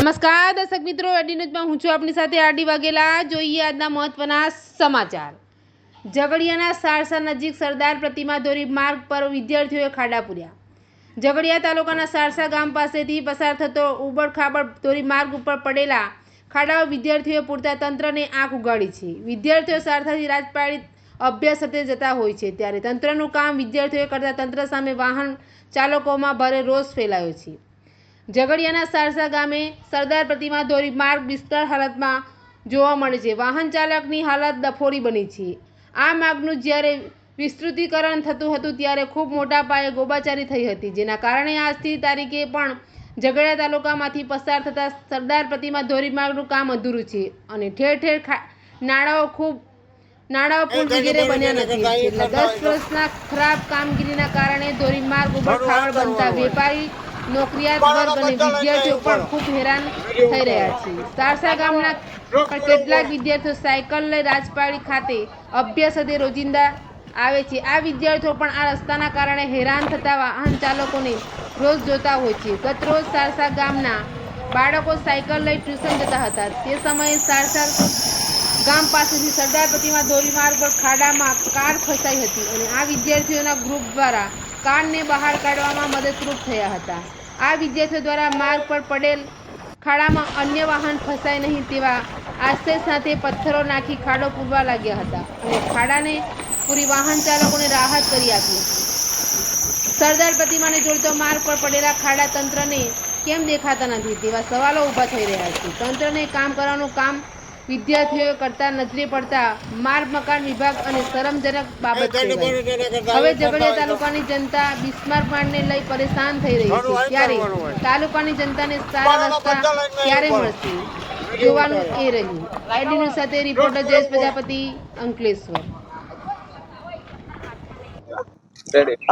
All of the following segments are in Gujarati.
નમસ્કાર દર્શક મિત્રો, એડી ન્યૂઝમાં હું છું આપની સાથે આરડી વાઘેલા। જોઈએ આજના મહત્વના સમાચાર। ઝઘડિયાના સારસા નજીક સરદાર પ્રતિમા ધોરીમાર્ગ પર વિદ્યાર્થીઓએ ખાડા પૂર્યા। ઝઘડિયા તાલુકાના સારસા ગામ પાસેથી પસાર થતો ઉબડખાબડ ધોરીમાર્ગ ઉપર પડેલા ખાડાઓ વિદ્યાર્થીઓએ પૂરતા તંત્રને આંખ ઉગાડી છે। વિદ્યાર્થીઓ સારસાથી રાજપાડી અભ્યાસ સાથે જતા હોય છે, ત્યારે તંત્રનું કામ વિદ્યાર્થીઓએ કરતા તંત્ર સામે વાહન ચાલકોમાં ભારે રોષ ફેલાયો છે। ઝઘડિયાના સારસા ગામે સરદાર પ્રતિમા ધોરીમાર્ગ બિસ્તર હાલતમાં જોવા મળે છે। વાહન ચાલકની હાલત ડફોડી બની છે। આ માર્ગનું જ્યારે વિસ્તૃતિકરણ થતું હતું ત્યારે ખૂબ મોટા પાયે ગોબાચારી થઈ હતી, જેના કારણે આજથી તારીખે પણ ઝઘડિયા તાલુકામાંથી પસાર થતા સરદાર પ્રતિમા ધોરીમાર્ગનું કામ અધૂરું છે અને ઠેર ઠેર નાળાઓ પુલ વગેરે બન્યા નથી। છેલ્લા 10 વર્ષના ખરાબ કામગીરીના કારણે ધોરીમાર્ગ ઉબડખાબડ બનતા વેપારી, નોકરિયાત વર્ગ અને વિદ્યાર્થીઓ પણ ખૂબ હેરાન થઈ રહ્યા છે। સારસા ગામના કેટલાક વિદ્યાર્થીઓ સાયકલ લઈ રાજપાડી ખાતે અભ્યાસ સાથે રોજિંદા આવે છે। આ વિદ્યાર્થીઓ પણ આ રસ્તાના કારણે હેરાન થતા વાહન ચાલકોને રોજ જોતા હોય છે। ગત રોજ સારસા ગામના બાળકો સાયકલ લઈ ટ્યુશન જતા હતા, તે સમયે સારસા ગામ પાસેથી સરદાર પ્રતિમા ધોરીમાર્ગ પર ખાડામાં કાર ફસાઈ હતી અને આ વિદ્યાર્થીઓના ગ્રુપ દ્વારા કારને બહાર કાઢવામાં મદદરૂપ થયા હતા। આ વિદ્યાર્થીઓ દ્વારા માર્ગ પર પડેલ ખાડામાં અન્ય વાહન ફસાય નહીં તેવા આશય સાથે પથ્થરો નાખી ખાડો પૂરવા લાગ્યા હતા અને ખાડાને પૂરી વાહન ચાલકોને રાહત કરી આપી હતી। સરદાર પ્રતિમાને જોડતો માર્ગ પર પડેલા ખાડા તંત્રને કેમ દેખાતા નથી તેવા સવાલો ઊભા થઈ રહ્યા છે। તંત્રને કામ કરવાનું કામ વિદ્યાર્થીઓ કરતા નજરે પડતા માર્ગ મકાન વિભાગ અને શરમજનક બાબત કહેવાય। હવે ઝઘડિયા તાલુકાની જનતા બિસ્માર્ક માર્ગને લઈ પરેશાન થઈ રહી છે, ત્યારે તાલુકાની જનતાને સારા રસ્તા ક્યારે મળશે જોવાનું એ રહ્યું। આઈડી ન્યૂઝ સાથે રિપોર્ટર જયેશ પ્રજાપતિ, અંકલેશ્વર।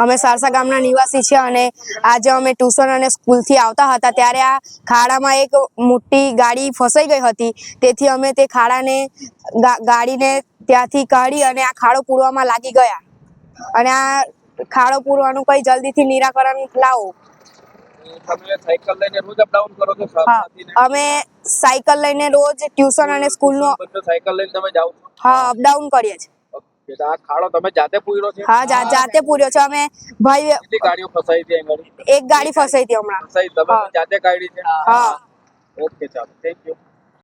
અમે સારસા ગામના નિવાસી છીએ અને આજે અમે ટ્યુશન અને સ્કૂલથી આવતા હતા ત્યારે આ ખાડામાં એક મોટી ગાડી ફસાઈ ગઈ હતી, તેથી અમે તે ખાડાને ગાડીને ત્યાંથી કાઢી અને આ ખાડો પૂરવામાં લાગી ગયા અને આ ખાડો પૂરવાનું કઈ જલ્દીથી નિરાકરણ લાવો। અમે સાયકલ લઈને રોજ ટ્યુશન અને સ્કૂલનો અપડાઉન કરીએ છીએ। આ ખાડો તમે જાતે પૂર્યો છે? હા, જાતે પૂર્યો છે। અમે ભાઈ કેટલી ગાડીઓ ફસાઈ હતી અહીં? એક ગાડી ફસાઈ હતી હમણાં। તમે જાતે કાઢી છે? હા। ઓકે, ચાલો, થેન્ક યુ।